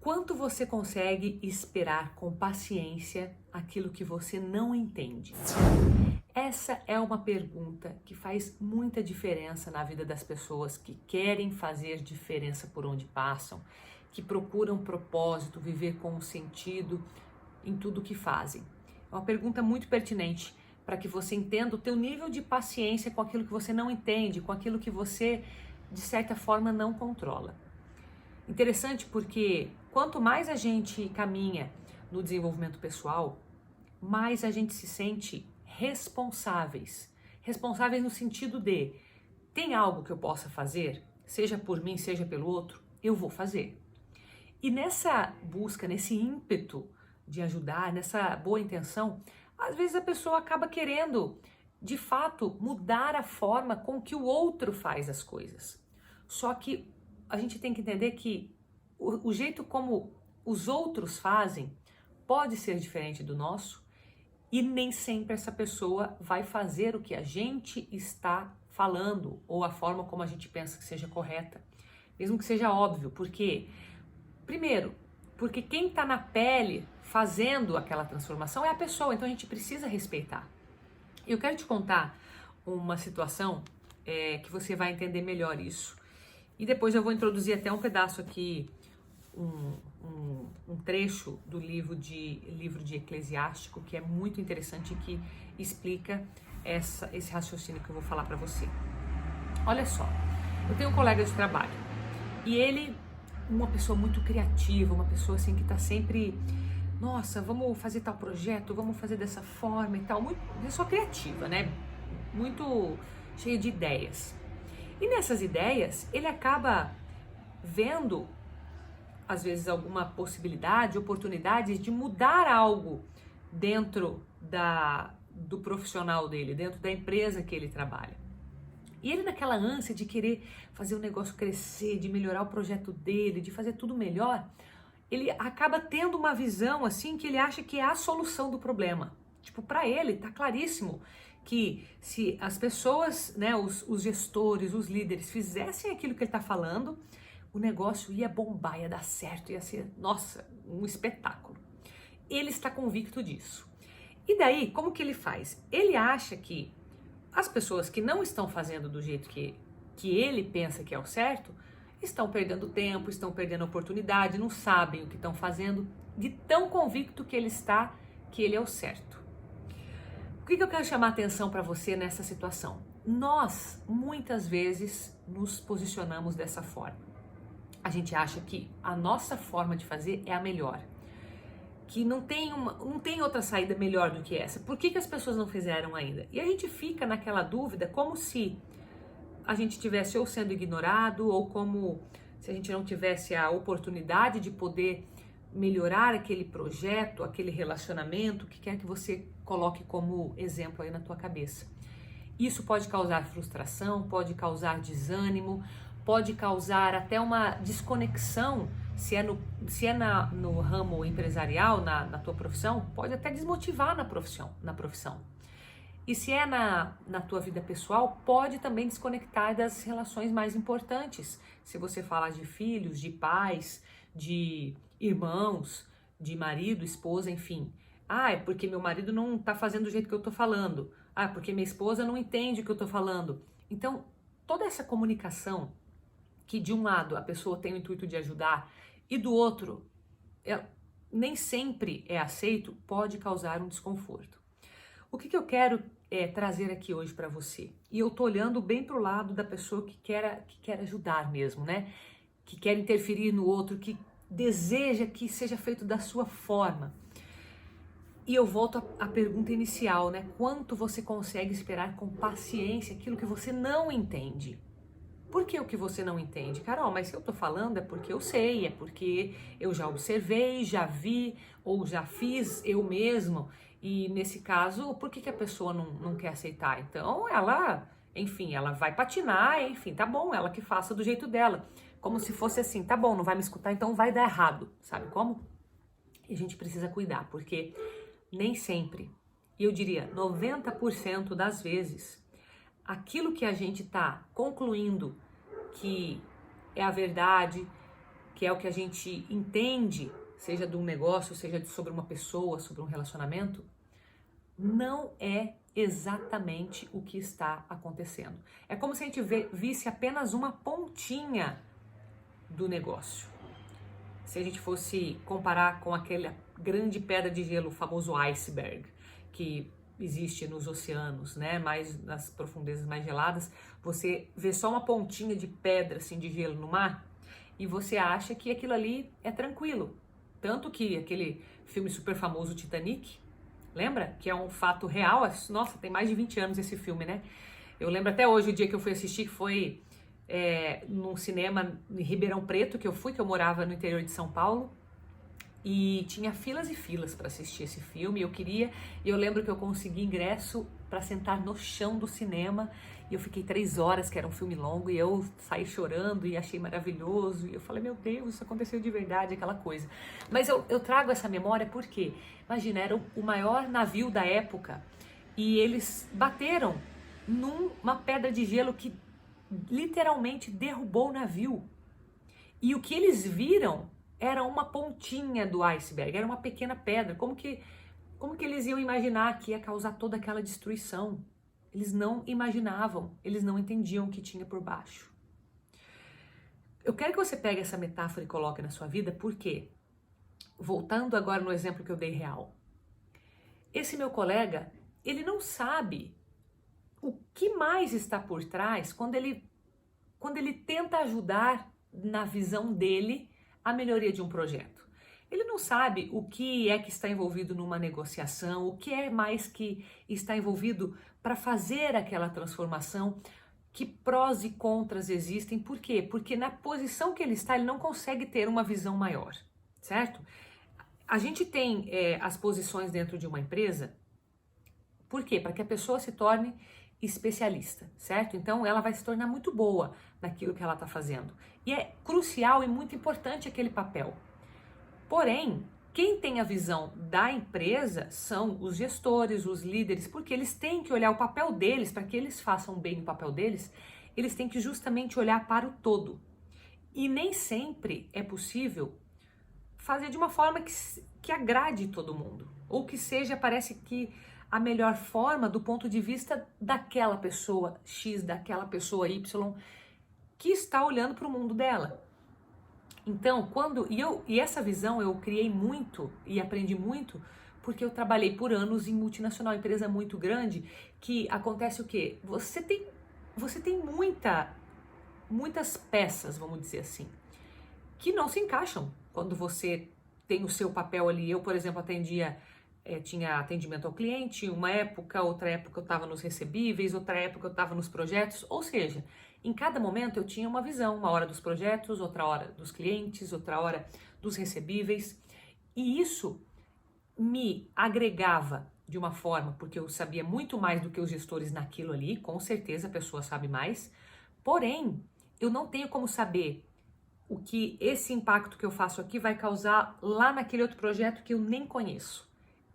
Quanto você consegue esperar com paciência aquilo que você não entende? Essa é uma pergunta que faz muita diferença na vida das pessoas que querem fazer diferença por onde passam, que procuram propósito, viver com um sentido em tudo que fazem. É uma pergunta muito pertinente para que você entenda o teu nível de paciência com aquilo que você não entende, com aquilo que você, de certa forma, não controla. Interessante porque quanto mais a gente caminha no desenvolvimento pessoal, mais a gente se sente responsáveis. Responsáveis no sentido de, tem algo que eu possa fazer, seja por mim, seja pelo outro, eu vou fazer. E nessa busca, nesse ímpeto de ajudar, nessa boa intenção, às vezes a pessoa acaba querendo, de fato, mudar a forma com que o outro faz as coisas. Só que a gente tem que entender que o jeito como os outros fazem pode ser diferente do nosso e nem sempre essa pessoa vai fazer o que a gente está falando ou a forma como a gente pensa que seja correta, mesmo que seja óbvio, porque, primeiro, porque quem está na pele fazendo aquela transformação é a pessoa, então a gente precisa respeitar. Eu quero te contar uma situação que você vai entender melhor isso. E depois eu vou introduzir até um pedaço aqui, um trecho do livro de Eclesiástico, que é muito interessante e que explica esse raciocínio que eu vou falar para você. Olha só, eu tenho um colega de trabalho e ele, uma pessoa muito criativa, uma pessoa assim que está sempre, nossa, vamos fazer tal projeto, vamos fazer dessa forma e tal, muito pessoa criativa, né? Muito cheio de ideias. E nessas ideias, ele acaba vendo, às vezes, alguma possibilidade, oportunidade de mudar algo dentro do profissional dele, dentro da empresa que ele trabalha. E ele, naquela ânsia de querer fazer o negócio crescer, de melhorar o projeto dele, de fazer tudo melhor, ele acaba tendo uma visão assim que ele acha que é a solução do problema. Tipo, para ele tá claríssimo que se as pessoas, né, os gestores, os líderes fizessem aquilo que ele está falando, o negócio ia bombar, ia dar certo, ia ser, nossa, um espetáculo. Ele está convicto disso. E daí, como que ele faz? Ele acha que as pessoas que não estão fazendo do jeito que ele pensa que é o certo, estão perdendo tempo, estão perdendo oportunidade, não sabem o que estão fazendo, de tão convicto que ele está que ele é o certo. O que eu quero chamar a atenção para você nessa situação? Nós, muitas vezes, nos posicionamos dessa forma. A gente acha que a nossa forma de fazer é a melhor, que não tem outra saída melhor do que essa. Por que as pessoas não fizeram ainda? E a gente fica naquela dúvida como se a gente estivesse ou sendo ignorado ou como se a gente não tivesse a oportunidade de poder melhorar aquele projeto, aquele relacionamento, o que quer que você coloque como exemplo aí na tua cabeça. Isso pode causar frustração, pode causar desânimo, pode causar até uma desconexão, se é no ramo empresarial, na tua profissão, pode até desmotivar na profissão. E se é na tua vida pessoal, pode também desconectar das relações mais importantes. Se você falar de filhos, de pais, de irmãos, de marido, esposa, enfim. Ah, é porque meu marido não está fazendo do jeito que eu estou falando. Ah, é porque minha esposa não entende o que eu estou falando. Então, toda essa comunicação que de um lado a pessoa tem o intuito de ajudar e do outro nem sempre é aceito, pode causar um desconforto. O que eu quero trazer aqui hoje para você? E eu tô olhando bem pro lado da pessoa que quer ajudar mesmo, né? Que quer interferir no outro, que deseja que seja feito da sua forma. E eu volto à pergunta inicial, né? Quanto você consegue esperar com paciência aquilo que você não entende? Por que o que você não entende? Carol, mas se eu tô falando é porque eu sei, é porque eu já observei, já vi ou já fiz eu mesmo. E nesse caso, por que a pessoa não quer aceitar? Então ela, enfim, ela vai patinar, enfim, tá bom, ela que faça do jeito dela. Como se fosse assim, tá bom, não vai me escutar, então vai dar errado. Sabe como? E a gente precisa cuidar, porque nem sempre, e eu diria 90% das vezes, aquilo que a gente está concluindo que é a verdade, que é o que a gente entende, seja de um negócio, seja sobre uma pessoa, sobre um relacionamento, não é exatamente o que está acontecendo. É como se a gente visse apenas uma pontinha do negócio. Se a gente fosse comparar com aquela grande pedra de gelo, o famoso iceberg, que existe nos oceanos, né? Mais nas profundezas mais geladas, você vê só uma pontinha de pedra assim de gelo no mar e você acha que aquilo ali é tranquilo. Tanto que aquele filme super famoso Titanic, lembra? Que é um fato real. Nossa, tem mais de 20 anos esse filme, né? Eu lembro até hoje o dia que eu fui assistir, que foi num cinema em Ribeirão Preto, que eu morava no interior de São Paulo. E tinha filas e filas para assistir esse filme, e eu lembro que eu consegui ingresso para sentar no chão do cinema, e eu fiquei 3 horas, que era um filme longo, e eu saí chorando e achei maravilhoso, e eu falei, meu Deus, isso aconteceu de verdade, aquela coisa. Mas eu trago essa memória porque, imagina, era o maior navio da época, e eles bateram numa pedra de gelo que literalmente derrubou o navio. E o que eles viram era uma pontinha do iceberg, era uma pequena pedra. Como que eles iam imaginar que ia causar toda aquela destruição? Eles não imaginavam, eles não entendiam o que tinha por baixo. Eu quero que você pegue essa metáfora e coloque na sua vida, porque, voltando agora no exemplo que eu dei real, esse meu colega, ele não sabe o que mais está por trás quando ele tenta ajudar na visão dele a melhoria de um projeto. Ele não sabe o que é que está envolvido numa negociação, o que é mais que está envolvido para fazer aquela transformação, que prós e contras existem. Por quê? Porque na posição que ele está, ele não consegue ter uma visão maior, certo? A gente tem as posições dentro de uma empresa, por quê? Para que a pessoa se torne especialista, certo? Então ela vai se tornar muito boa naquilo que ela está fazendo. E é crucial e muito importante aquele papel. Porém, quem tem a visão da empresa são os gestores, os líderes, porque eles têm que olhar o papel deles, para que eles façam bem o papel deles, eles têm que justamente olhar para o todo. E nem sempre é possível fazer de uma forma que agrade todo mundo, ou que seja, parece que a melhor forma do ponto de vista daquela pessoa X, daquela pessoa Y, que está olhando para o mundo dela. Então, e essa visão eu criei muito e aprendi muito, porque eu trabalhei por anos em multinacional, empresa muito grande, que acontece o quê? Você tem muitas peças, vamos dizer assim, que não se encaixam quando você tem o seu papel ali. Eu, por exemplo, tinha atendimento ao cliente, outra época eu estava nos recebíveis, outra época eu estava nos projetos, ou seja, em cada momento eu tinha uma visão, uma hora dos projetos, outra hora dos clientes, outra hora dos recebíveis, e isso me agregava de uma forma, porque eu sabia muito mais do que os gestores naquilo ali, com certeza a pessoa sabe mais, porém, eu não tenho como saber o que esse impacto que eu faço aqui vai causar lá naquele outro projeto que eu nem conheço.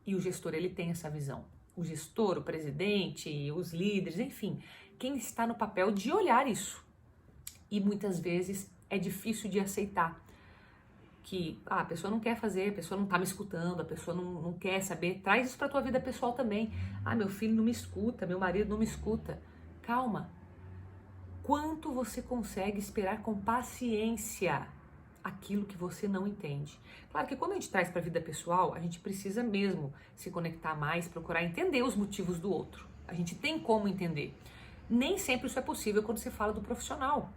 E o gestor, ele tem essa visão. O gestor, o presidente, os líderes, enfim, quem está no papel de olhar isso. E muitas vezes é difícil de aceitar que a pessoa não quer fazer, a pessoa não está me escutando, a pessoa não quer saber. Traz isso para a tua vida pessoal também. Meu filho não me escuta, meu marido não me escuta. Calma. Quanto você consegue esperar com paciência aquilo que você não entende? Claro que quando a gente traz para a vida pessoal, a gente precisa mesmo se conectar mais, procurar entender os motivos do outro. A gente tem como entender. Nem sempre isso é possível quando você fala do profissional.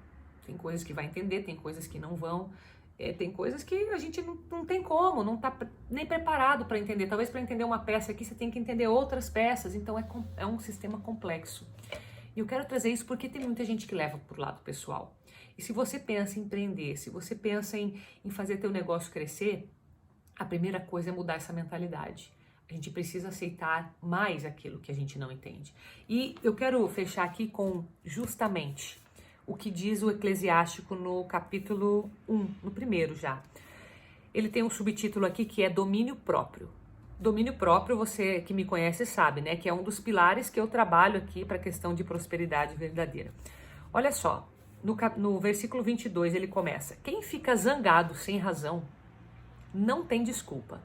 Tem coisas que vai entender, tem coisas que não vão. Tem coisas que a gente não tem como, não está nem preparado para entender. Talvez para entender uma peça aqui, você tem que entender outras peças. Então é um sistema complexo. E eu quero trazer isso porque tem muita gente que leva para o lado pessoal. E se você pensa em empreender, se você pensa em fazer teu negócio crescer, a primeira coisa é mudar essa mentalidade. A gente precisa aceitar mais aquilo que a gente não entende. E eu quero fechar aqui com justamente o que diz o Eclesiástico no capítulo 1, no primeiro já. Ele tem um subtítulo aqui que é domínio próprio. Domínio próprio, você que me conhece sabe, né? Que é um dos pilares que eu trabalho aqui para a questão de prosperidade verdadeira. Olha só, No versículo 22 ele começa: quem fica zangado sem razão não tem desculpa.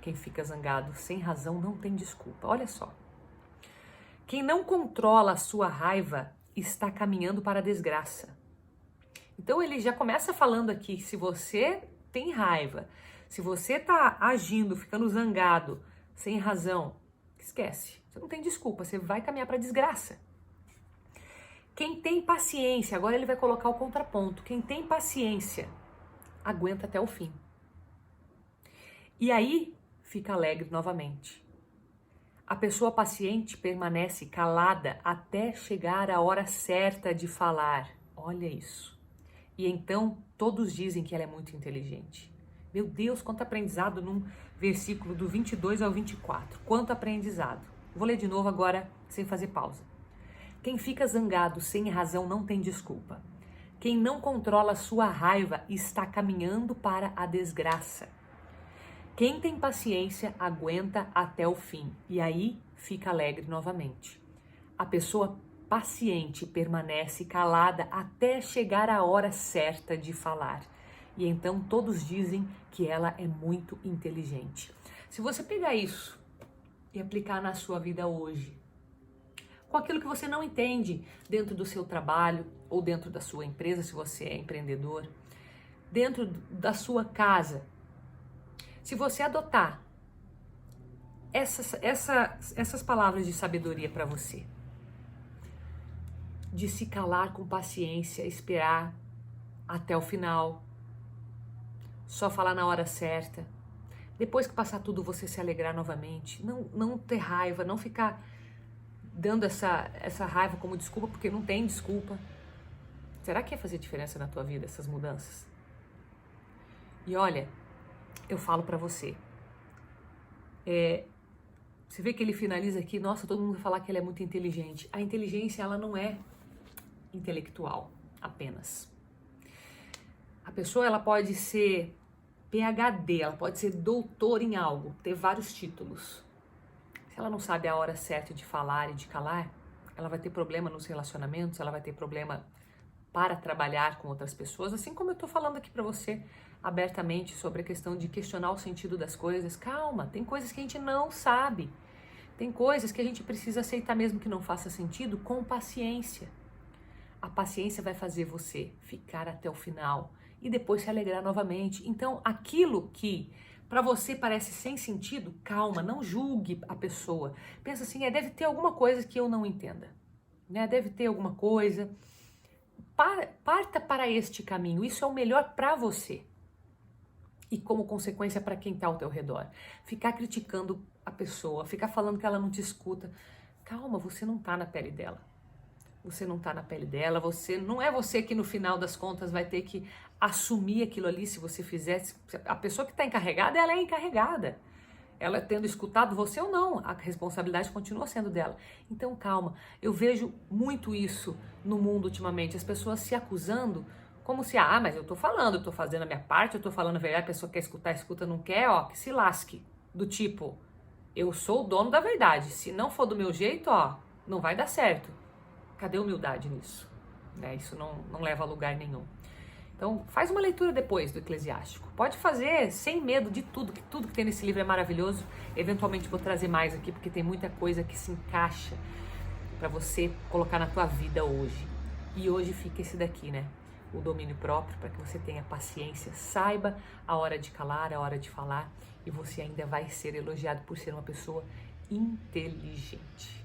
Quem fica zangado sem razão não tem desculpa. Olha só. Quem não controla a sua raiva está caminhando para a desgraça. Então ele já começa falando aqui, se você tem raiva, se você está agindo, ficando zangado, sem razão, esquece. Você não tem desculpa, você vai caminhar para a desgraça. Quem tem paciência, agora ele vai colocar o contraponto, quem tem paciência, aguenta até o fim. E aí, fica alegre novamente. A pessoa paciente permanece calada até chegar a hora certa de falar. Olha isso. E então, todos dizem que ela é muito inteligente. Meu Deus, quanto aprendizado num versículo do 22 ao 24. Quanto aprendizado. Vou ler de novo agora, sem fazer pausa. Quem fica zangado sem razão não tem desculpa. Quem não controla sua raiva está caminhando para a desgraça. Quem tem paciência aguenta até o fim e aí fica alegre novamente. A pessoa paciente permanece calada até chegar a hora certa de falar. E então todos dizem que ela é muito inteligente. Se você pegar isso e aplicar na sua vida hoje, com aquilo que você não entende dentro do seu trabalho ou dentro da sua empresa, se você é empreendedor, dentro da sua casa, se você adotar essas palavras de sabedoria para você, de se calar com paciência, esperar até o final, só falar na hora certa, depois que passar tudo você se alegrar novamente, não ter raiva, não ficar dando essa raiva como desculpa, porque não tem desculpa. Será que ia fazer diferença na tua vida essas mudanças? E olha, eu falo pra você, você vê que ele finaliza aqui, nossa, todo mundo vai falar que ele é muito inteligente. A inteligência, ela não é intelectual apenas. A pessoa, ela pode ser PhD, ela pode ser doutor em algo, ter vários títulos. Se ela não sabe a hora certa de falar e de calar, ela vai ter problema nos relacionamentos, ela vai ter problema para trabalhar com outras pessoas, assim como eu tô falando aqui pra você abertamente sobre a questão de questionar o sentido das coisas. Calma, tem coisas que a gente não sabe. Tem coisas que a gente precisa aceitar mesmo que não faça sentido, com paciência. A paciência vai fazer você ficar até o final e depois se alegrar novamente. Então, aquilo que para você parece sem sentido, calma, não julgue a pessoa. Pensa assim, deve ter alguma coisa que eu não entenda, né? Deve ter alguma coisa. Parta para este caminho, isso é o melhor para você. E como consequência para quem está ao teu redor. Ficar criticando a pessoa, ficar falando que ela não te escuta. Calma, você não está na pele dela. Você não está na pele dela, não é você que no final das contas vai ter que assumir aquilo ali se você fizesse. A pessoa que está encarregada, ela é encarregada. Ela tendo escutado você ou não, a responsabilidade continua sendo dela. Então calma, eu vejo muito isso no mundo ultimamente, as pessoas se acusando como se, mas eu tô falando, eu tô fazendo a minha parte, eu tô falando a verdade, a pessoa quer escutar, escuta, não quer, que se lasque. Do tipo, eu sou o dono da verdade, se não for do meu jeito, não vai dar certo. Cadê a humildade nisso? Isso não leva a lugar nenhum. Então, faz uma leitura depois do Eclesiástico. Pode fazer sem medo de tudo que tem nesse livro é maravilhoso. Eventualmente vou trazer mais aqui, porque tem muita coisa que se encaixa para você colocar na tua vida hoje. E hoje fica esse daqui, né? O domínio próprio, para que você tenha paciência, saiba a hora de calar, a hora de falar, e você ainda vai ser elogiado por ser uma pessoa inteligente.